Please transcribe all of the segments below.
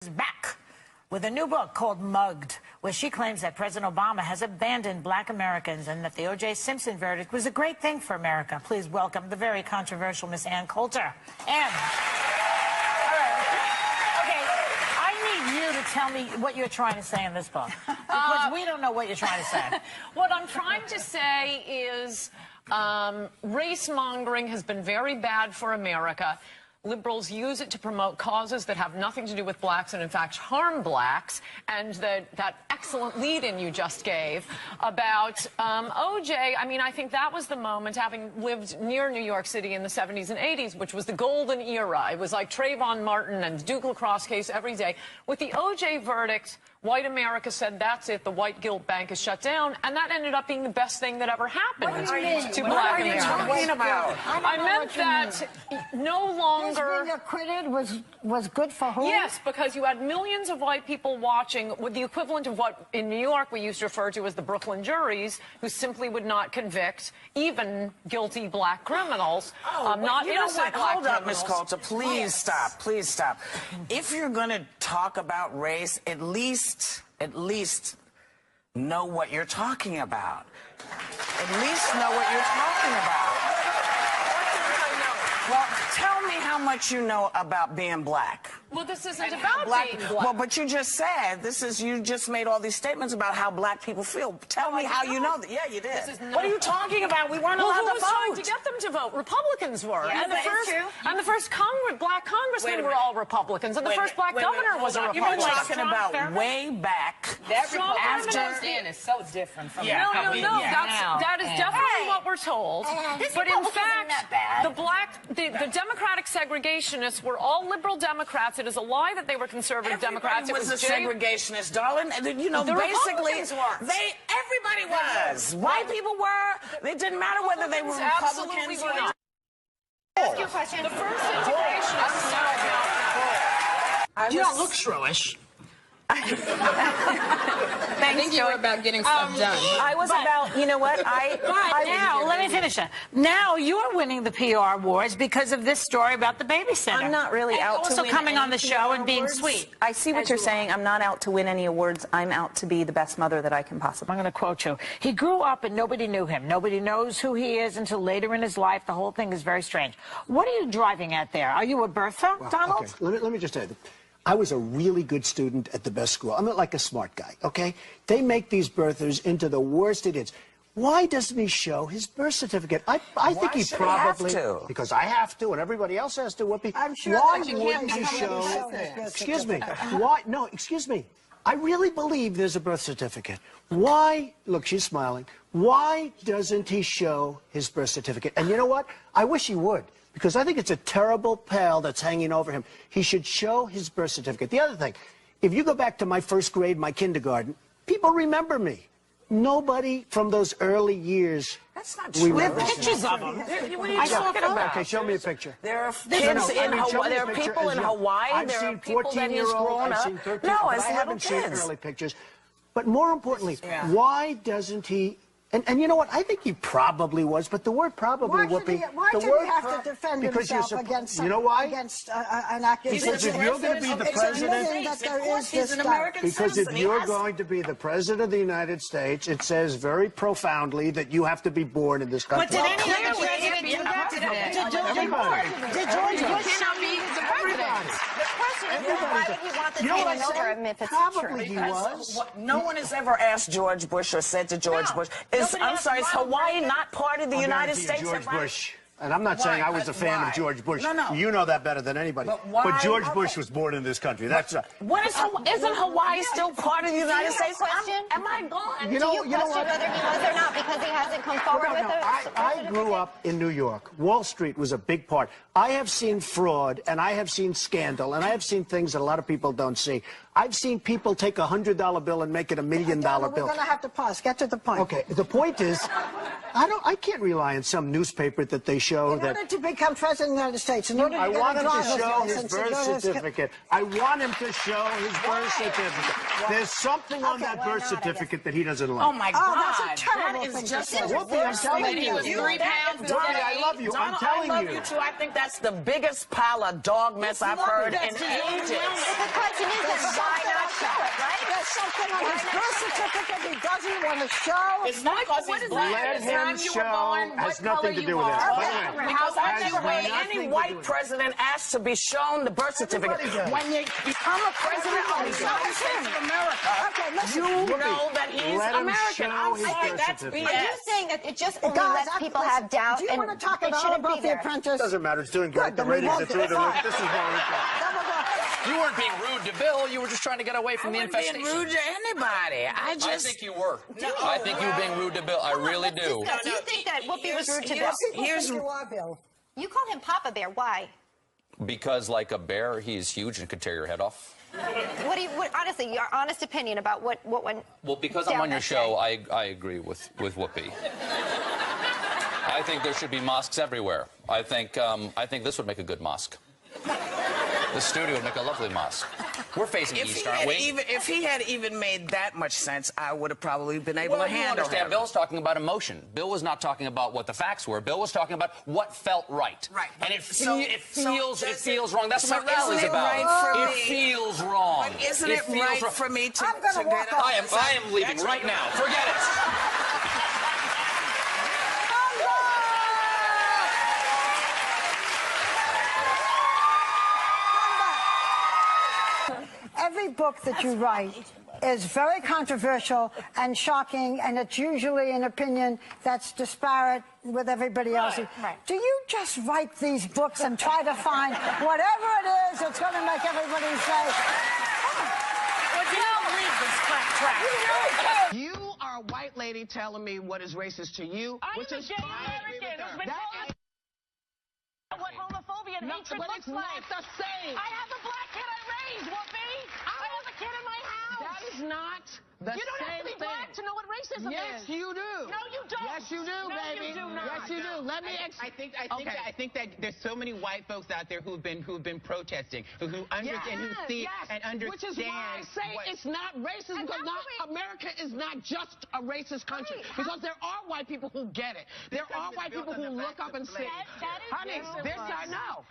is back with a new book called Mugged, where she claims that President Obama has abandoned black Americans and that the O.J. Simpson verdict was a great thing for America. Please welcome the very controversial Miss Ann Coulter. Ann. All right. Okay, I need you to tell me what you're trying to say in this book, because we don't know what you're trying to say. What I'm trying to say is race-mongering has been very bad for America. Liberals use it to promote causes that have nothing to do with blacks and, in fact, harm blacks. And that excellent lead-in you just gave about O.J., I mean, I think that was the moment, having lived near New York City in the 70s and 80s, which was the golden era. It was like Trayvon Martin and Duke lacrosse case every day. With the O.J. verdict, white America said, that's it, the white guilt bank is shut down, and that ended up being the best thing that ever happened to black Americans. What are you talking about? I meant that no longer... Being acquitted was good for who? Yes, because you had millions of white people watching with the equivalent of what in New York we used to refer to as the Brooklyn juries, who simply would not convict even guilty black criminals, not innocent black Hold up, criminals. Miss Coulter. Please stop. Please stop. If you're going to talk about race, at least know what you're talking about. At least know what you're talking about. Well, tell me how much you know about being black. Well, this isn't about being black. Well, but you just said, you just made all these statements about how black people feel. Tell me how you know that. Yeah, you did. What are you talking about? We weren't allowed to vote. Who was trying to get them to vote? Republicans were. Yeah, and the first black congressmen were all Republicans. And the first black governor was a Republican. You're talking about way back. That Republican is so different from No. That is definitely what we're told. But in fact, the Democratic segregationists were all liberal Democrats. It is a lie that they were conservative Democrats. It was a segregationist, darling. You know, basically, everybody was. White people were. It didn't matter whether they were Republicans or not. Ask you a question. The first integrationists. You don't look shrewish. I think you were about getting stuff done. I was about, you know what, now, let me finish that. Now you're winning the PR wars because of this story about the babysitter. I'm not really out to win. Also coming on the show and being sweet. I see what you're saying. I'm not out to win any awards. I'm out to be the best mother that I can possibly. I'm going to quote you. He grew up and nobody knew him. Nobody knows who he is until later in his life. The whole thing is very strange. What are you driving at there? Are you a birther, well, Donald? Okay. Let me just tell you. I was a really good student at the best school. I'm not like a smart guy, okay? They make these birthers into the worst idiots. Why doesn't he show his birth certificate? I think he probably... have to? Because I have to, and everybody else has to, Whoopi. I'm sure why that you wouldn't can't he show... Excuse me. Why? No, excuse me. I really believe there's a birth certificate. Why... Look, she's smiling. Why doesn't he show his birth certificate? And you know what? I wish he would. Because I think it's a terrible pall that's hanging over him. He should show his birth certificate. The other thing, if you go back to my first grade, my kindergarten, people remember me. Nobody from those early years. That's not true. We have pictures of them. What are you talking about? Okay, show me a picture. There are kids in Hawaii. There are people in Hawaii. There are people that he's grown up. No, as little kids. I haven't seen early pictures. But more importantly, why doesn't he... And you know what? I think he probably was, but the word probably, Whoopi... Why did he have to defend himself against you know why? Against an accusation? Because if you're going to be the president... Because if you're going to be the president of the United States, it says very profoundly that you have to be born in this country. But did any other president do that? Did George Bush not be the president? Why would he want the taking over him if it's Probably true? he was. No one has ever asked George Bush or said to George Bush, I'm sorry, is Hawaii not part of the United States? George Bush. And I'm not saying I was a fan of George Bush. No. You know that better than anybody. But George Bush was born in this country. That's isn't Hawaii still part of the United States? Am I gone? You know what? Whether he was or not because he hasn't come forward with it? I grew up in New York. Wall Street was a big part. I have seen fraud, and I have seen scandal, and I have seen things that a lot of people don't see. I've seen people take a $100 bill and make it $1 million bill. We're going to have to pause. Get to the point. Okay. The point is, I can't rely on some newspaper that they show In that... order to become president of the United States, in order to I get want a him to driver's show his license, birth certificate. I want him to show his birth certificate. There's something on that birth certificate that he doesn't like. Oh, my God. Oh, that's a terrible That thing is to just say. Whoopi, I'm telling you. He was 3 pounds. Donnie, I love you. I'm telling I love you. you, too. I think that's the biggest pile of dog mess I've heard in ages. The question is, then why not show it, right? There's something on his birth certificate he doesn't want to show. It's not because he's black. Let him show has nothing to do with it. By the way, Because I've never heard nothing any to white do with it. president ask to be shown the birth certificate. When you become a president of the United States of America, you know that he's Let him American. show I'm his sorry, birth that's certificate. Are you BS. saying that it just only Guys, lets people have doubt do you and want to talk it at all shouldn't be about the there? apprentice? Doesn't matter. It's doing great. Good, The then we ratings are won't through the do it. roof. This is boring. You weren't being rude to Bill. You were just trying to get away from the I wasn't being infestation. rude to anybody. I I think you were. I think you were being rude to Bill. I really do. Do you think that Whoopi was rude to Bill? Here's You are, Bill. You called him Papa Bear. Why? Because like a bear, he's huge and could tear your head off. Honestly, your honest opinion about what went Well, because I'm down on your that show, day. I agree with Whoopi. I think there should be mosques everywhere. I think this would make a good mosque. The studio would make a lovely mosque. We're facing east, aren't we? If he had even made that much sense, I would have probably been able Well, to you handle understand, him. Bill's talking about emotion. Bill was not talking about what the facts were. Bill was talking about what felt right. Right. And it does feels wrong. That's what so my rally's isn't it about. right for It me- feels wrong. But isn't it feels right wrong. for me to, I'm gonna to walk get off. up? I am leaving right now. Forget it. Every book that you write is very controversial and shocking, and it's usually an opinion that's disparate with everybody else's. Right. Do you just write these books and try to find whatever it is that's going to make everybody say, Well, do you believe this crap? You are a white lady telling me what is racist to you, which is fine. American who's been told what homophobia and hatred looks like. It's not the same. I have a black kid I raised, Whoopi. I have a kid in my house. That is not the You don't have to be same black to know what racism Yes, is. you do. No, you don't. Yes, you do, No, baby. you do not. Yes, you do. Let me I think that there's so many white folks out there who've been protesting, who understand, who see and understand. Which is why I say it's not racist, because America is not just a racist country. Because there are white people who get it. There are white people who look up and say, honey, this I know.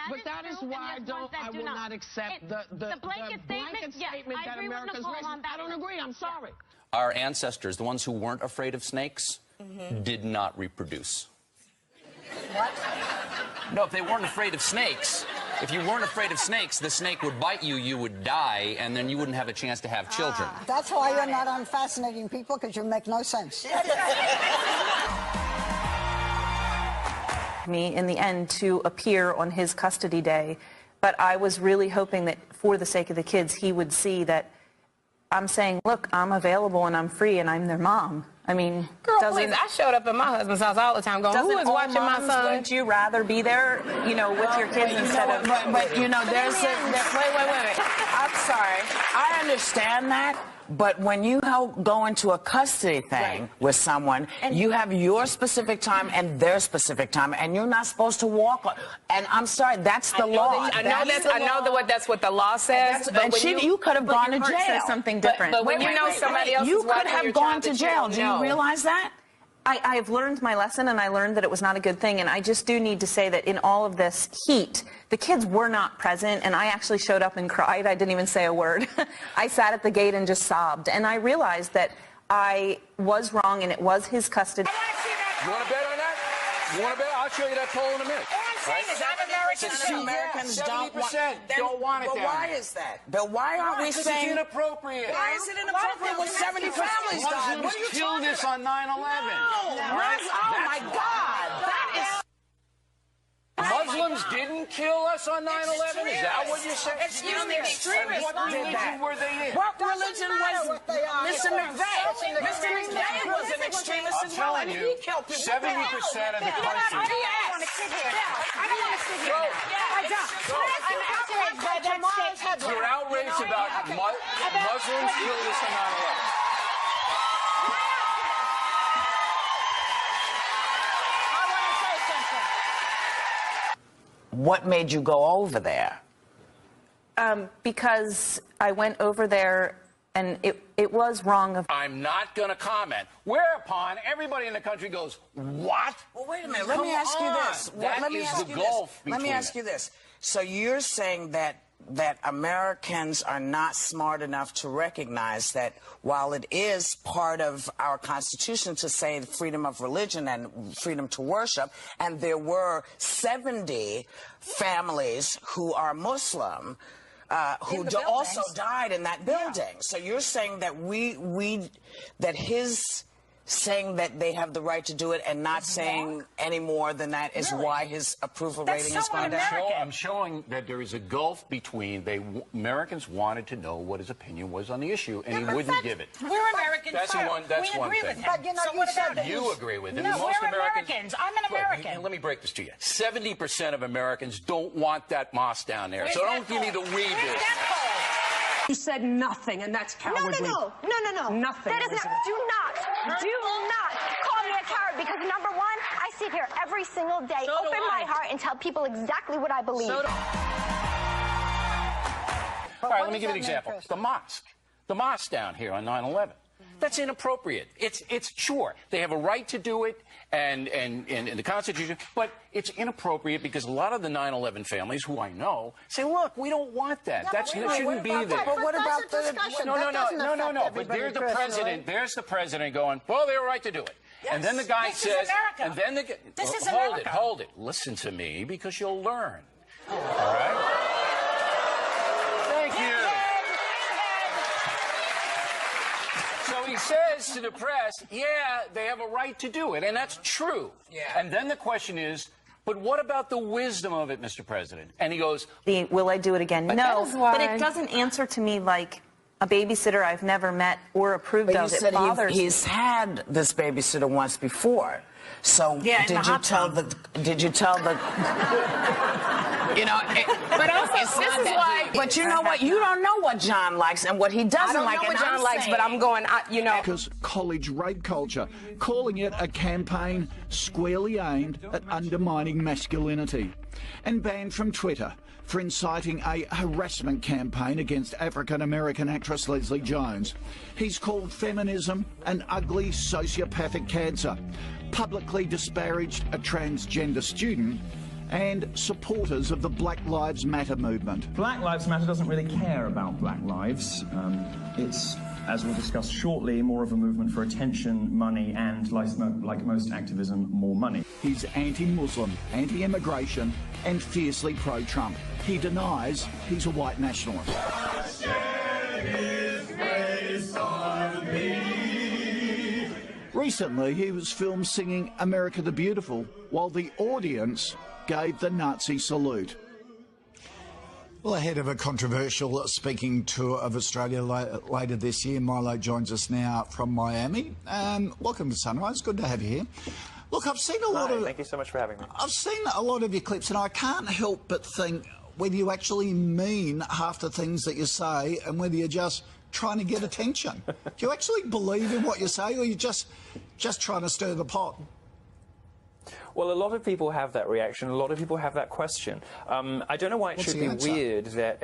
But that is why I will not accept the blanket statement that America's racist. I don't agree. I'm sorry. Our ancestors, the ones who weren't afraid of snakes, did not reproduce. what? No, if they weren't afraid of snakes, if you weren't afraid of snakes, the snake would bite you, you would die, and then you wouldn't have a chance to have children. That's why you're not on Fascinating People, because you make no sense. Me in the end to appear on his custody day, but I was really hoping that for the sake of the kids he would see that I'm saying, look, I'm available and I'm free and I'm their mom. I mean, Please, I showed up at my husband's house all the time going, who is watching my son? Wouldn't you rather be there, you know, with your kids instead of... But you know, there's a... Wait. I'm sorry. I understand that. But when you go into a custody thing with someone, you have your specific time and their specific time, and you're not supposed to walk on. And I'm sorry, that's the law. I know that's what the law says. And you could have gone to jail. Says something different. But when you know somebody else you is could watching have your gone child to that you jail. don't Do you know. realize that? I've learned my lesson, and I learned that it was not a good thing, and I just do need to say that in all of this heat, the kids were not present, and I actually showed up and cried. I didn't even say a word. I sat at the gate and just sobbed, and I realized that I was wrong, and it was his custody. You want to bet on that? You want to bet? I'll show you that poll in a minute. Americans don't want 70% don't want it. But why is that? But why aren't we saying... It's inappropriate. Why is it inappropriate when 70 families died? What are you killed us on 9/11. No, oh my God, that is... Muslims didn't kill us on 9/11? Is that what you're saying? Excuse me, extremists What religion were they in? What religion was Mr. McVeigh? Mr. McVeigh was an extremist as well, and he killed people. 70% of the country. I don't want to sit here. I don't want to sit here. I don't. I'm outraged by that statement. You're outraged about Muslims killed us on 9/11. What made you go over there? Because I went over there and it was wrong of... I'm not going to comment. Whereupon everybody in the country goes, what? Well, wait a minute. Let me ask you this. Let me ask you this. So you're saying that Americans are not smart enough to recognize that while it is part of our Constitution to say freedom of religion and freedom to worship, and there were 70 families who are Muslim who also died in that building. Yeah. So you're saying that that his saying that they have the right to do it and not saying any more than that is why his approval rating has gone down? I'm showing that there is a gulf between Americans wanted to know what his opinion was on the issue, and he wouldn't give it. We're Americans. That's one agree thing. With him. But so what about you agree with him? No, most we're Americans. I'm an American. And let me break this to you. 70% of Americans don't want that mosque down there. So don't give me the we bit. You said nothing, and that's cowardly. No. Nothing. That is not. Do not call me a coward, because number one, I sit here every single day, open my heart, and tell people exactly what I believe. All right, let me give you an example. The mosque down here on 9/11. That's inappropriate. It's sure they have a right to do it, and in the Constitution, but it's inappropriate because a lot of the 9/11 families, who I know, say, "Look, we don't want that. Yeah, that shouldn't be there." But what about the No. But there's the president. There's the president going, "Well, they have a right to do it." Yes, and then the guy says, and then this is America. Hold it. Listen to me, because you'll learn. All right. Thank you. So he says to the press, yeah, they have a right to do it, and that's true. Yeah. And then the question is, but what about the wisdom of it, Mr. President? And he goes, will I do it again? No, but it doesn't answer to me like a babysitter I've never met or approved of. But you said he's had this babysitter once before. So did you tell the you know, but also this is why. But you know what? You don't know what John likes and what he doesn't like. I don't know what John likes, but I'm going, you know. Because college rape culture, calling it a campaign squarely aimed at undermining masculinity, and banned from Twitter for inciting a harassment campaign against African-American actress Leslie Jones. He's called feminism an ugly sociopathic cancer, publicly disparaged a transgender student, and supporters of the Black Lives Matter movement. Black Lives Matter doesn't really care about black lives. It's, as we'll discuss shortly, more of a movement for attention, money, and, like most activism, more money. He's anti-Muslim, anti-immigration, and fiercely pro-Trump. He denies he's a white nationalist. Recently, he was filmed singing America the Beautiful, while the audience gave the Nazi salute. Well, ahead of a controversial speaking tour of Australia later this year, Milo joins us now from Miami. Welcome to Sunrise. Good to have you here. Look, I've seen a lot of... Thank you so much for having me. I've seen a lot of your clips, and I can't help but think whether you actually mean half the things that you say and whether you're just trying to get attention. Do you actually believe in what you say, or are you just trying to stir the pot? Well, a lot of people have that reaction. A lot of people have that question. I don't know why it should be weird that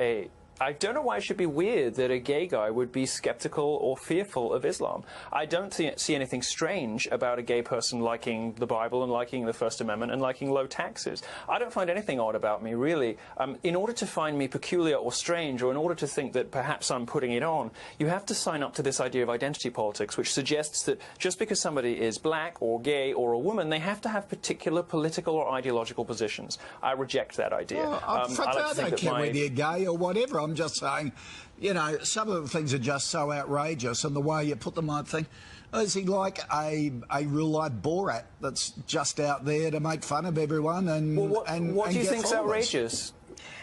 I don't know why it should be weird that a gay guy would be skeptical or fearful of Islam. I don't see anything strange about a gay person liking the Bible and liking the First Amendment and liking low taxes. I don't find anything odd about me, really. In order to find me peculiar or strange, or in order to think that perhaps I'm putting it on, you have to sign up to this idea of identity politics, which suggests that just because somebody is black or gay or a woman, they have to have particular political or ideological positions. I reject that idea. Well, I don't care whether you're gay or whatever. I'm just saying, you know, some of the things are just so outrageous, and the way you put them, I think, is he like a real-life Borat that's just out there to make fun of everyone and what do you think's outrageous?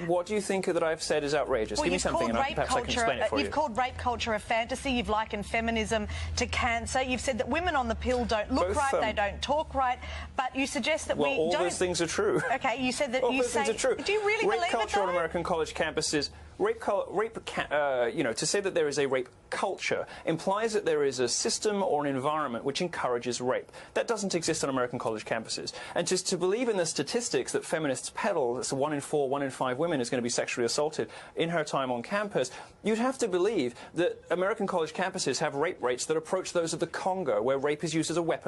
What do you think that I've said is outrageous? Well, give me something and perhaps I can explain it for you. You've called rape culture a fantasy. You've likened feminism to cancer. You've said that women on the pill don't look right, they don't talk right. But you suggest that we don't... all those things are true. OK, you said that... All those things are true. Do you really believe it, though? Rape culture on American college campuses... To say that there is a rape culture implies that there is a system or an environment which encourages rape. That doesn't exist on American college campuses. And just to believe in the statistics that feminists peddle, that's 1 in 4, 1 in 5 women is going to be sexually assaulted in her time on campus, you'd have to believe that American college campuses have rape rates that approach those of the Congo, where rape is used as a weapon.